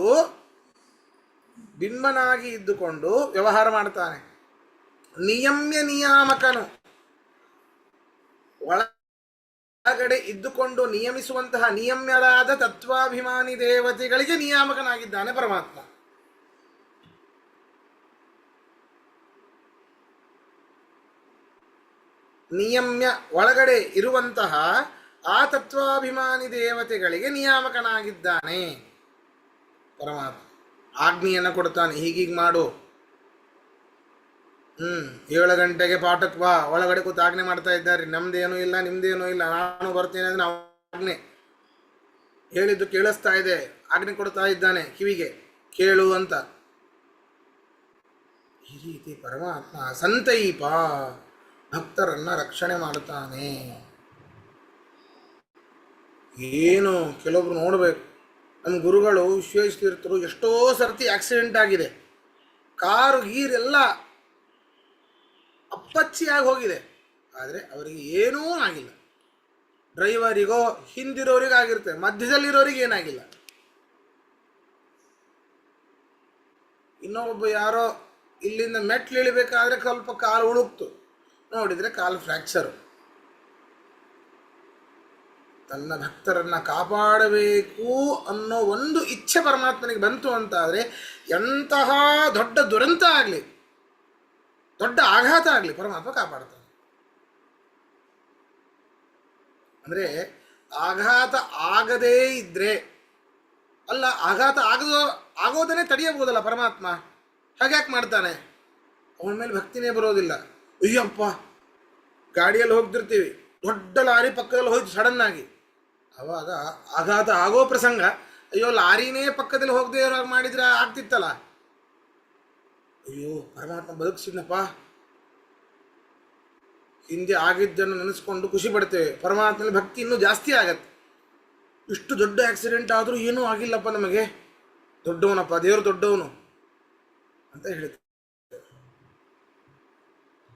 [SPEAKER 1] ವ್ಯವಹಾರ ಮಾಡ್ತಾನೆ. ನಿಯಮ್ಯ ನಿಯಾಮಕನು, ಒಳಗಡೆ ಇದ್ದುಕೊಂಡು ನಿಯಮಿಸುವಂತಹ ನಿಯಮ್ಯರಾದ ತತ್ವಾಭಿಮಾನಿ ದೇವತೆಗಳಿಗೆ ನಿಯಾಮಕನಾಗಿದ್ದಾನೆ ಪರಮಾತ್ಮ. ನಿಯಮ್ಯ, ಒಳಗಡೆ ಇರುವಂತಹ ಆ ತತ್ವಾಭಿಮಾನಿ ದೇವತೆಗಳಿಗೆ ನಿಯಾಮಕನಾಗಿದ್ದಾನೆ ಪರಮಾತ್ಮ. ಆಜ್ಞೆಯನ್ನು ಕೊಡ್ತಾನೆ, ಹೀಗೀಗೆ ಮಾಡು, 7 ಗಂಟೆಗೆ ಪಾಠಕ್ಕೆ ಬಾ, ಒಳಗಡೆ ಕೂತು ಆಜ್ಞೆ ಮಾಡ್ತಾ ಇದ್ದಾರೆ. ನಮ್ದೇನೂ ಇಲ್ಲ, ನಿಮ್ದೇನೂ ಇಲ್ಲ, ನಾನು ಬರ್ತೇನೆ ಅಂದ್ರೆ ನಾವು ಆಜ್ಞೆ ಹೇಳಿದ್ದು ಕೇಳಿಸ್ತಾ ಇದೆ, ಆಜ್ಞೆ ಕೊಡ್ತಾ ಇದ್ದಾನೆ ಕಿವಿಗೆ, ಕೇಳು ಅಂತ. ಈ ರೀತಿ ಪರಮಾತ್ಮ ಸಂತೈಪ, ಭಕ್ತರನ್ನ ರಕ್ಷಣೆ ಮಾಡುತ್ತಾನೆ. ಏನು ಕೆಲವೊಬ್ರು ನೋಡಬೇಕು, ನಮ್ಮ ಗುರುಗಳು ವಿಶ್ವೇಶ್ವತೀರ್ಥರು ಎಷ್ಟೋ ಸರ್ತಿ ಆಕ್ಸಿಡೆಂಟ್ ಆಗಿದೆ, ಕಾರು ಗೀರೆಲ್ಲ ಅಪ್ಪಚ್ಚಿಯಾಗಿ ಹೋಗಿದೆ, ಆದರೆ ಅವರಿಗೆ ಏನೂ ಆಗಿಲ್ಲ. ಡ್ರೈವರಿಗೋ ಹಿಂದಿರೋರಿಗೆ ಆಗಿರುತ್ತೆ, ಮಧ್ಯದಲ್ಲಿರೋರಿಗೆ ಏನಾಗಿಲ್ಲ. ಇನ್ನೊಬ್ಬ ಯಾರೋ ಇಲ್ಲಿಂದ ಮೆಟ್ಲು ಇಳಿಬೇಕಾದ್ರೆ ಸ್ವಲ್ಪ ಕಾಲು ಉಳುಕ್ತು, ನೋಡಿದರೆ ಕಾಲು ಫ್ರ್ಯಾಕ್ಚರು. ತನ್ನ ಭಕ್ತರನ್ನ ಕಾಪಾಡಬೇಕು ಅನ್ನೋ ಒಂದು ಇಚ್ಛೆ ಪರಮಾತ್ಮನಿಗೆ ಬಂತು ಅಂತಾದರೆ ಎಂತಹ ದೊಡ್ಡ ದುರಂತ ಆಗಲಿ, ದೊಡ್ಡ ಆಘಾತ ಆಗಲಿ, ಪರಮಾತ್ಮ ಕಾಪಾಡ್ತಾನೆ. ಅಂದರೆ ಆಘಾತ ಆಗದೇ ಇದ್ರೆ ಅಲ್ಲ, ಆಘಾತ ಆಗೋದನ್ನೇ ತಡೆಯಬಹುದಲ್ಲ ಪರಮಾತ್ಮ, ಹಾಗ್ಯಾಕೆ ಮಾಡ್ತಾನೆ? ಅವನ ಮೇಲೆ ಭಕ್ತಿನೇ ಬರೋದಿಲ್ಲ. ಅಯ್ಯಪ್ಪ, ಗಾಡಿಯಲ್ಲಿ ಹೋಗ್ತಿರ್ತೀವಿ, ದೊಡ್ಡ ಲಾರಿ ಪಕ್ಕದಲ್ಲಿ ಹೋಯ್ತು ಸಡನ್ ಆಗಿ, ಅವಾಗ ಆಘಾತ ಆಗೋ ಪ್ರಸಂಗ. ಅಯ್ಯೋ, ಲಾರಿನೇ ಪಕ್ಕದಲ್ಲಿ ಹೋಗದೆ ಇರೋ ಮಾಡಿದ್ರೆ ಆಗ್ತಿತ್ತಲ್ಲ. ಅಯ್ಯೋ, ಪರಮಾತ್ಮ ಬದುಕಿಸಿದ್ನಪ್ಪ, ಹಿಂದೆ ಆಗಿದ್ದನ್ನು ನೆನೆಸ್ಕೊಂಡು ಖುಷಿ ಪಡ್ತೇವೆ. ಪರಮಾತ್ಮನಲ್ಲಿ ಭಕ್ತಿ ಇನ್ನೂ ಜಾಸ್ತಿ ಆಗತ್ತೆ. ಇಷ್ಟು ದೊಡ್ಡ ಆಕ್ಸಿಡೆಂಟ್ ಆದರೂ ಏನೂ ಆಗಿಲ್ಲಪ್ಪ ನಮಗೆ, ದೊಡ್ಡವನಪ್ಪ, ದೇವರು ದೊಡ್ಡವನು ಅಂತ ಹೇಳ್ತೇವೆ.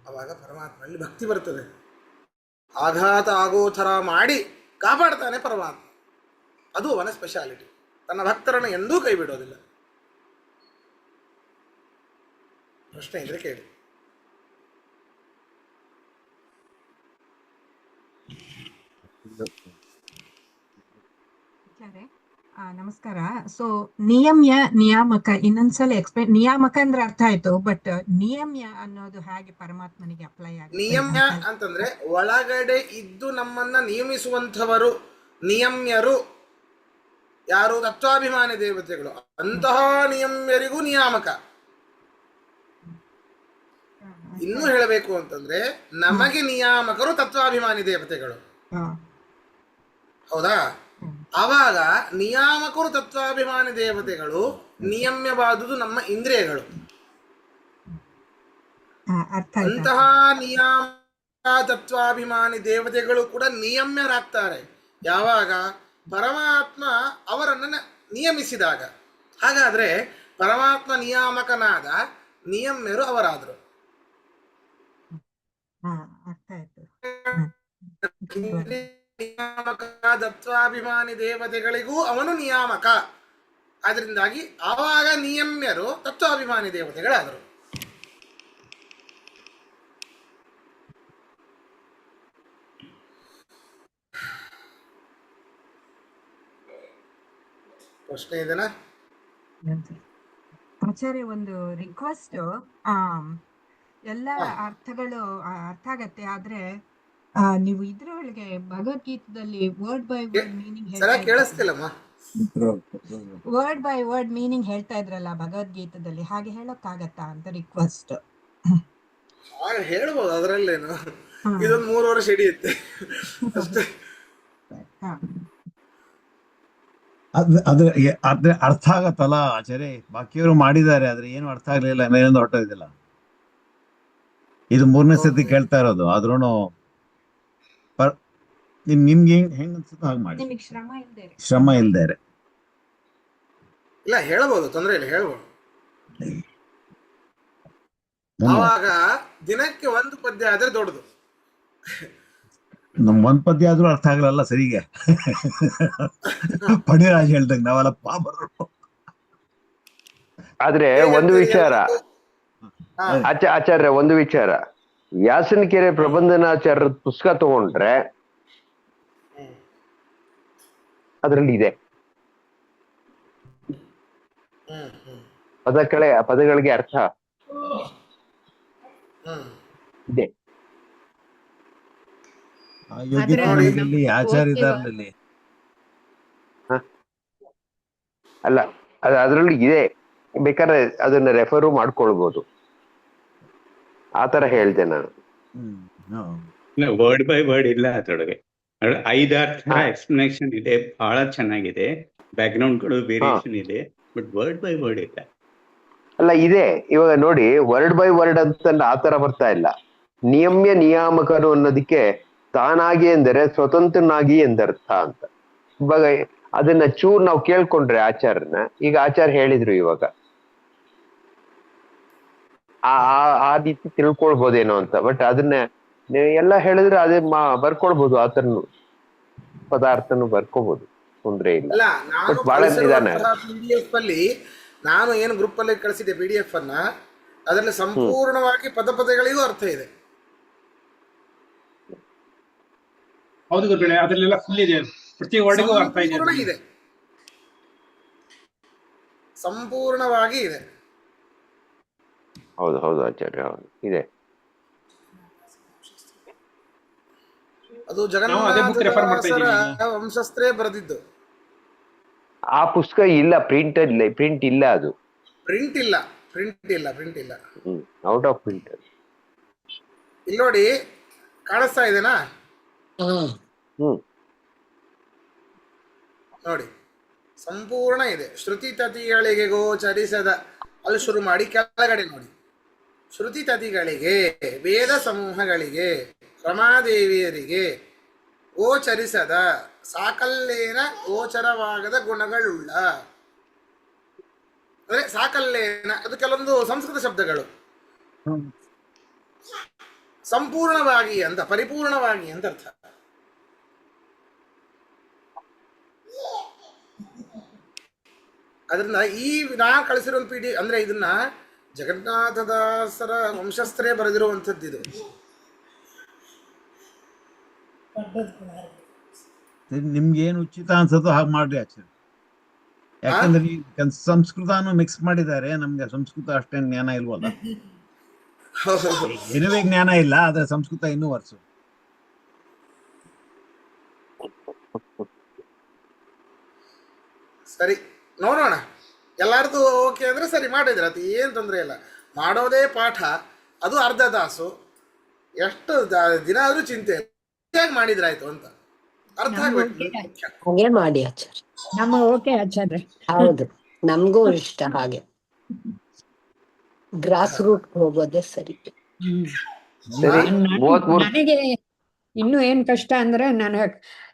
[SPEAKER 1] ಅವಾಗ ಪರಮಾತ್ಮನಲ್ಲಿ ಭಕ್ತಿ ಬರ್ತದೆ. ಆಘಾತ ಆಗೋ ಥರ ಮಾಡಿ ಕಾಪಾಡ್ತಾನೆ ಪರಮಾತ್ಮ. ಅದು ಅವನ ಸ್ಪೆಷಾಲಿಟಿ. ತನ್ನ ಭಕ್ತರನ್ನು ಎಂದೂ ಕೈ ಬಿಡೋದಿಲ್ಲ. ಪ್ರಶ್ನೆ ಇದ್ರೆ ಕೇಳಿ.
[SPEAKER 4] ನಮಸ್ಕಾರ. ಸೊ ನಿಯಮ್ಯ ನಿಯಾಮಕ ಇನ್ನೊಂದ್ಸಲ ಎಕ್ಸ್ಪ್ಲೇನ್. ನಿಯಾಮಕ ಅಂದ್ರೆ ಅರ್ಥ ಆಯ್ತು, ಬಟ್ ನಿಯಮ್ಯ ಅನ್ನೋದು ಹೇಗೆ ಪರಮಾತ್ಮನಿಗೆ ಅಪ್ಲೈ ಆಗುತ್ತೆ?
[SPEAKER 1] ನಿಯಮ್ಯ ಅಂತಂದ್ರೆ ಒಳಗಡೆ ಇದ್ದು ನಮ್ಮನ್ನ ನಿಯಮಿಸುವಂಥವರು ನಿಯಮ್ಯರು. ಯಾರು? ತತ್ವಾಭಿಮಾನಿ ದೇವತೆಗಳು. ಅಂತಹ ನಿಯಮ್ಯರಿಗೂ ನಿಯಾಮಕ. ಇನ್ನೂ ಹೇಳಬೇಕು ಅಂತಂದ್ರೆ ನಮಗೆ ನಿಯಾಮಕರು ತತ್ವಾಭಿಮಾನಿ ದೇವತೆಗಳು. ಹೌದಾ? ಆವಾಗ ನಿಯಾಮಕರು ತತ್ವಾಭಿಮಾನಿ ದೇವತೆಗಳು, ನಿಯಮ್ಯವಾದುದು ನಮ್ಮ ಇಂದ್ರಿಯಗಳು. ಅಂತಹ ನಿಯಾಮಕ ತತ್ವಾಭಿಮಾನಿ ದೇವತೆಗಳು ಕೂಡ ನಿಯಮ್ಯರಾಗ್ತಾರೆ ಯಾವಾಗ? ಪರಮಾತ್ಮ ಅವರನ್ನು ನಿಯಮಿಸಿದಾಗ. ಹಾಗಾದ್ರೆ ಪರಮಾತ್ಮ ನಿಯಾಮಕನಾದ, ನಿಯಮ್ಯರು ಅವರಾದರು. ನಿಯಾಮಕ ತತ್ವಾಭಿಮಾನಿ ದೇವತೆಗಳಿಗೂ ಅವನು ನಿಯಾಮಕ. ಆದ್ರಿಂದಾಗಿ ಆವಾಗ ನಿಯಮ್ಯರು ತತ್ವಾಭಿಮಾನಿ ದೇವತೆಗಳಾದರು. ಪ್ರಶ್ನೆ ಇದೆನಾ?
[SPEAKER 4] ಆಚಾರ್ಯ, ಒಂದು ರಿಕ್ವೆಸ್ಟ್. ಎಲ್ಲ ಅರ್ಥಗಳು ಅರ್ಥ ಆಗತ್ತೆ, ಆದ್ರೆ ನೀವು ಇದ್ರೊಳಗೆ ಭಗವದ್ಗೀತದಲ್ಲಿ ವರ್ಡ್ ಬೈ ವರ್ಡ್ ಮೀನಿಂಗ್
[SPEAKER 1] ಕೇಳಿಸ್ತಿಲ್ಲಮ್ಮ.
[SPEAKER 4] ವರ್ಡ್ ಬೈ ವರ್ಡ್ ಮೀನಿಂಗ್ ಹೇಳ್ತಾ ಇದ್ರಲ್ಲ ಭಗವದ್ಗೀತದಲ್ಲಿ, ಹಾಗೆ ಹೇಳೋಕ್ಕಾಗತ್ತಾ ಅಂತ ರಿಕ್ವೆಸ್ಟ್.
[SPEAKER 1] ಹೇಳ್ಬೋದು, ಅದರಲ್ಲೇನು. ಇದೊಂದು 3 ವರ್ಷ ಹಿಡಿಯುತ್ತೆ ಅಷ್ಟೇ.
[SPEAKER 3] ಅದ್ರ ಅರ್ಥ ಆಗತ್ತಲ್ಲ ಆಚಾರ್ಯ. ಬಾಕಿಯವರು ಮಾಡಿದ್ದಾರೆ, ಆದ್ರೆ ಏನು ಅರ್ಥ ಆಗ್ಲಿಲ್ಲ, ಮೇಲಿಂದ ಹೊರಟೋದಿಲ್ಲ. ಇದು 3ನೇ ಸತಿ ಕೇಳ್ತಾ ಇರೋದು. ಆದ್ರೂನು ನಿಮ್ಗೆ ಹೆಂಗ್ ಅನ್ಸುತ್ತೋ ಹಾಗೆ ಮಾಡಿ. ಶ್ರಮ ಇಲ್ದೇ
[SPEAKER 1] ಇಲ್ಲ, ಹೇಳ್ಬೋದು, ತೊಂದ್ರೆ ಇಲ್ಲ, ಹೇಳ್ಬೋದು. ಆವಾಗ ದಿನಕ್ಕೆ 1 ಪದ್ಯ ಆದ್ರೆ ದೊಡ್ಡದು.
[SPEAKER 3] ನಮ್ 1 ಪದ್ಯ ಆದ್ರೂ ಅರ್ಥ ಆಗಲ್ಲ ಸರಿಗೆ. ಪಣಿರಾಜ್ ಹೇಳ್ದಂಗ ನಾವೆಲ್ಲ ಪಾಮರರು.
[SPEAKER 5] ಆದ್ರೆ ಒಂದು ವಿಚಾರ ಆಚಾರ್ಯ, ಒಂದು ವಿಚಾರ, ವ್ಯಾಸನಕೆರೆ ಪ್ರಬಂಧನಾಚಾರ್ಯರ ಪುಸ್ತಕ ತಗೊಂಡ್ರೆ ಅದ್ರಲ್ಲಿ ಇದೆ ಪದಗಳಿಗೆ ಅರ್ಥ ಇದೆ.
[SPEAKER 3] ಆಚಾರ್ಯದಲ್ಲಿ
[SPEAKER 5] ಅಲ್ಲ, ಅದ್ರಲ್ಲಿ ಇದೆ, ಬೇಕಾದ್ರೆ ಅದನ್ನ ರೆಫರು ಮಾಡ್ಕೊಳ್ಬಹುದು. ಆತರ ಹೇಳ್ದೆ ನಾನು.
[SPEAKER 6] ವರ್ಡ್ ಬೈ ವರ್ಡ್ ಇಲ್ಲ ಅದ್ರೊಳಗೆ. 5-6 ತರ ಎಕ್ಸ್ಪ್ಲನೇಷನ್ ಇದೆ, ಬಹಳ ಚೆನ್ನಾಗಿದೆ. ಬ್ಯಾಕ್ ಗ್ರೌಂಡ್ ಗಳು ವೇರಿಯೇಷನ್ ಇದೆ, ಬಟ್ ವರ್ಡ್ ಬೈ ವರ್ಡ್ ಇಲ್ಲ.
[SPEAKER 5] ಅಲ್ಲ, ಇದೆ. ಇವಾಗ ನೋಡಿ, ವರ್ಡ್ ಬೈ ವರ್ಡ್ ಅಂತ ಆತರ ಬರ್ತಾ ಇಲ್ಲ. ನಿಯಮ್ಯ ನಿಯಾಮಕರು ಅನ್ನೋದಕ್ಕೆ ತಾನಾಗಿ ಎಂದರೆ ಸ್ವತಂತ್ರನಾಗಿ ಎಂದರ್ಥ ಅಂತ. ಇವಾಗ ಅದನ್ನ ಚೂರ್ ನಾವು ಕೇಳ್ಕೊಂಡ್ರೆ ಆಚಾರ್ಯನ, ಈಗ ಆಚಾರ್ಯ ಹೇಳಿದ್ರು, ಇವಾಗ ಆ ರೀತಿ ತಿಳ್ಕೊಳ್ಬೋದೇನೋ ಅಂತ. ಬಟ್ ಅದನ್ನ ಎಲ್ಲ ಹೇಳಿದ್ರೆ ಅದೇ ಬರ್ಕೊಳ್ಬೋದು, ಆತರನು ಪದಾರ್ಥನು ಬರ್ಕೋಬಹುದು, ತೊಂದ್ರೆ ಇಲ್ಲ. ಬಟ್ ಬಹಳ ನಿಧಾನ.
[SPEAKER 1] PDF ಅಲ್ಲಿ ನಾನು ಏನು ಗ್ರೂಪ್ ಅಲ್ಲಿ ಕಳಿಸಿದೆ PDF ಅನ್ನ, ಅದರಲ್ಲಿ ಸಂಪೂರ್ಣವಾಗಿ ಪದಗಳಿಗೂ ಅರ್ಥ ಇದೆ.
[SPEAKER 7] ಹೌದು ಗುರುಗಳೇ, ಅದರಲ್ಲೆಲ್ಲ ಫುಲ್ ಇದೆ, ಪ್ರತಿ ವರ್ಡ್ಗೂ ಅರ್ಥ ಇದೆ.
[SPEAKER 1] ಸಂಪೂರ್ಣವಾಗಿ ಇದೆ.
[SPEAKER 5] ಹೌದು ಹೌದು ಆಚಾರ್ಯ, ಹೌದು ಇದೆ.
[SPEAKER 1] ಅದು ಜಗನ್ನಾಥದಾಸರ ವಂಶಸ್ಥರೇ ಬರೆದಿದ್ದು.
[SPEAKER 5] ಆ ಪುಸ್ತಕ ಇಲ್ಲ, ಪ್ರಿಂಟ್ ಇಲ್ಲ, ಅದು
[SPEAKER 1] ಪ್ರಿಂಟ್ ಇಲ್ಲ.
[SPEAKER 5] Out of print.
[SPEAKER 1] ಇಲ್ಲಿ ನೋಡಿ, ಕಾಣಿಸ್ತಾ ಇದೆನಾ? ನೋಡಿ ಸಂಪೂರ್ಣ ಇದೆ. ಶ್ರುತಿ ತತಿಗಳಿಗೆ ಗೋಚರಿಸದ, ಅಲ್ಲಿ ಶುರು ಮಾಡಿ ಕೆಳಗಡೆ ನೋಡಿ. ಶ್ರುತಿ ತತಿಗಳಿಗೆ, ವೇದ ಸಮೂಹಗಳಿಗೆ, ರಮಾದೇವಿಯರಿಗೆ ಗೋಚರಿಸದ, ಸಾಕಲ್ಲೇನ ಗೋಚರವಾಗದ ಗುಣಗಳುಳ್ಳ. ಅಂದ್ರೆ ಸಾಕಲ್ಲೇನ ಅದು ಕೆಲವೊಂದು ಸಂಸ್ಕೃತ ಶಬ್ದಗಳು. ಸಂಪೂರ್ಣವಾಗಿ ಅಂತ, ಪರಿಪೂರ್ಣವಾಗಿ ಅಂತ ಅರ್ಥ. ಅದರಿಂದ ಈ ನಾ ಕಳಿಸಿರೋ PD ಅಂದ್ರೆ ಇದನ್ನ ಜಗನ್ನಾಥದಾಸರ ವಂಶಸ್ಥರೇ ಬರೆದಿರುವಂಥದ್ದು ಇದು.
[SPEAKER 3] ನಿಮ್ಗೆ ಏನು ಉಚಿತ ಅನ್ಸತ್ತೋ ಹಾಗೆ ಮಾಡ್ರಿ ಆಚಾರ್ಯ. ಯಾಕಂದ್ರೆ ಈ ಸಂಸ್ಕೃತನು ಮಿಕ್ಸ್ ಮಾಡಿದ್ದಾರೆ. ನಮ್ಗೆ ಸಂಸ್ಕೃತ ಅಷ್ಟೇನು ಜ್ಞಾನ ಇಲ್ವಲ್ಲ. ಏನುವೇ ಜ್ಞಾನ ಇಲ್ಲ, ಆದ್ರೆ ಸಂಸ್ಕೃತ ಇನ್ನೂ ವರ್ಷ.
[SPEAKER 1] ಸರಿ, ನೋಡೋಣ. ಎಲ್ಲಾರ್ದು ಓಕೆ ಅಂದ್ರೆ ಸರಿ ಮಾಡಿದ್ರೆ ಅದು ಏನು ತೊಂದರೆ ಇಲ್ಲ. ಮಾಡೋದೇ ಪಾಠ, ಅದು ಅರ್ಧ ತಾಸು, ಎಷ್ಟು ದಿನ ಆದ್ರೂ ಚಿಂತೆ ಹೇಗೆ ಮಾಡಿದ್ರಾಯ್ತು ಅಂತ ಅರ್ಥ ಆಗ್ಬೇಕು.
[SPEAKER 8] ಹಾಗೆ ಮಾಡಿ ಆಚಾರ್ಯ.
[SPEAKER 2] ನಮ್ಮ ಓಕೆ ಆಚಾರ್ಯ.
[SPEAKER 8] ಹೌದು, ನಮಗೂ ಇಷ್ಟ ಹಾಗೆ. ಗ್ರಾಸ್ ರೂಟ್ ಹೋಗೋದೇ ಸರಿ.
[SPEAKER 5] ಸರಿ, 33
[SPEAKER 2] ನನಗೆ ಇನ್ನು ಏನ್ ಕಷ್ಟ ಅಂದ್ರೆ ನನಗೆ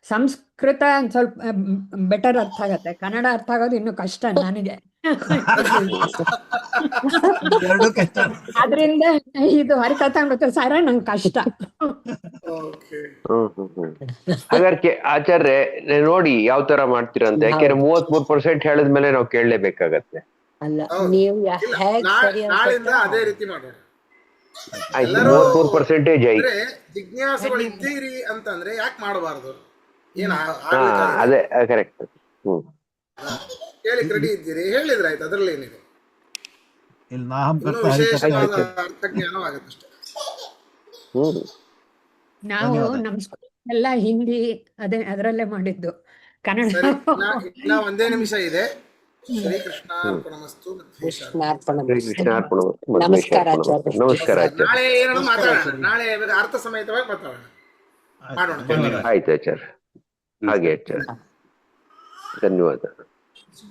[SPEAKER 2] ಸಂಸ್ಕೃತ ಒಂದ್ ಸ್ವಲ್ಪ ಬೆಟರ್ ಅರ್ಥ ಆಗತ್ತೆ, ಕನ್ನಡ ಅರ್ಥ ಆಗೋದು ಇನ್ನು ಕಷ್ಟ ನನಗೆ.
[SPEAKER 3] ಎರಡು ಕಷ್ಟ.
[SPEAKER 2] ಆದ್ರಿಂದ ಇದು ಹರಿಕಥಾಮೃತ ಸಾರ ನಂಗೆ ಕಷ್ಟ.
[SPEAKER 5] ಹಾಗಾದ್ರೆ ಆಚಾರ್ಯ ನೋಡಿ ಯಾವ ತರ ಮಾಡ್ತೀರಾ ಅಂತ. ಯಾಕೆಂದ್ರೆ 33% ಹೇಳಿದ್ಮೇಲೆ ನಾವು ಕೇಳಲೇಬೇಕಾಗತ್ತೆ.
[SPEAKER 8] ಅಲ್ಲ, ನೀವು ಹೇಗ್ ಸರಿ
[SPEAKER 1] ನಾಳಿಂದ ಅದೇ ರೀತಿ ಮಾಡೋಣ.
[SPEAKER 5] ಆಯ್ತು, 33% ಆಯ್ತು.
[SPEAKER 1] ಜಿಜ್ಞಾಸುಗಳು ಇದ್ದೀರಿ ಅಂತಂದ್ರೆ ಯಾಕೆ ಮಾಡಬಾರ್ದು? ಏನ
[SPEAKER 5] ಅದೇ ಕರೆಕ್ಟ್.
[SPEAKER 1] ಹೇಳಿ ರೆಡಿ ಇದ್ದೀರಿ ಹೇಳಿದ್ರೆ ಆಯ್ತು, ಅದ್ರಲ್ಲಿ ಏನಿದೆ.
[SPEAKER 3] ಇಲ್ಲಿ ನಾಹಂ
[SPEAKER 1] ಇನ್ನೂ
[SPEAKER 3] ಕರ್ತ
[SPEAKER 1] ವಿಶೇಷವಾದ ಅರ್ಥಜ್ಞಾನವಾಗತ್ತಷ್ಟೇ.
[SPEAKER 2] ನಾವು ನಮ್ ಸ್ಕೂಲ್ ಎಲ್ಲ ಹಿಂದಿ ಅದರಲ್ಲೇ ಮಾಡಿದ್ದು. ಕನ್ನಡ
[SPEAKER 1] ಸರಿ, ಇನ್ನ ಒಂದೇ ನಿಮಿಷ ಇದೆ. ಶ್ರೀಕೃಷ್ಣಾರ್ಪಣಮಸ್ತು.
[SPEAKER 5] ಶ್ರೀಕೃಷ್ಣಾರ್ಪಣ.
[SPEAKER 8] ನಮಸ್ಕಾರ ಆಚಾರ್ಯ.
[SPEAKER 5] ನಮಸ್ಕಾರ ಆಚಾರ್ಯ.
[SPEAKER 1] ನಾಳೆ ಏನೋ ಮಾತಾಡೋಣ, ನಾಳೆ ಅರ್ಥ ಸಮೇತವಾಗಿ ಮಾತಾಡೋಣ, ಮಾಡೋಣ.
[SPEAKER 5] ಆಯ್ತು ಆಚಾರ್ಯ, ಹಾಗೆ ಆಚಾರ್ಯ. ಧನ್ಯವಾದ.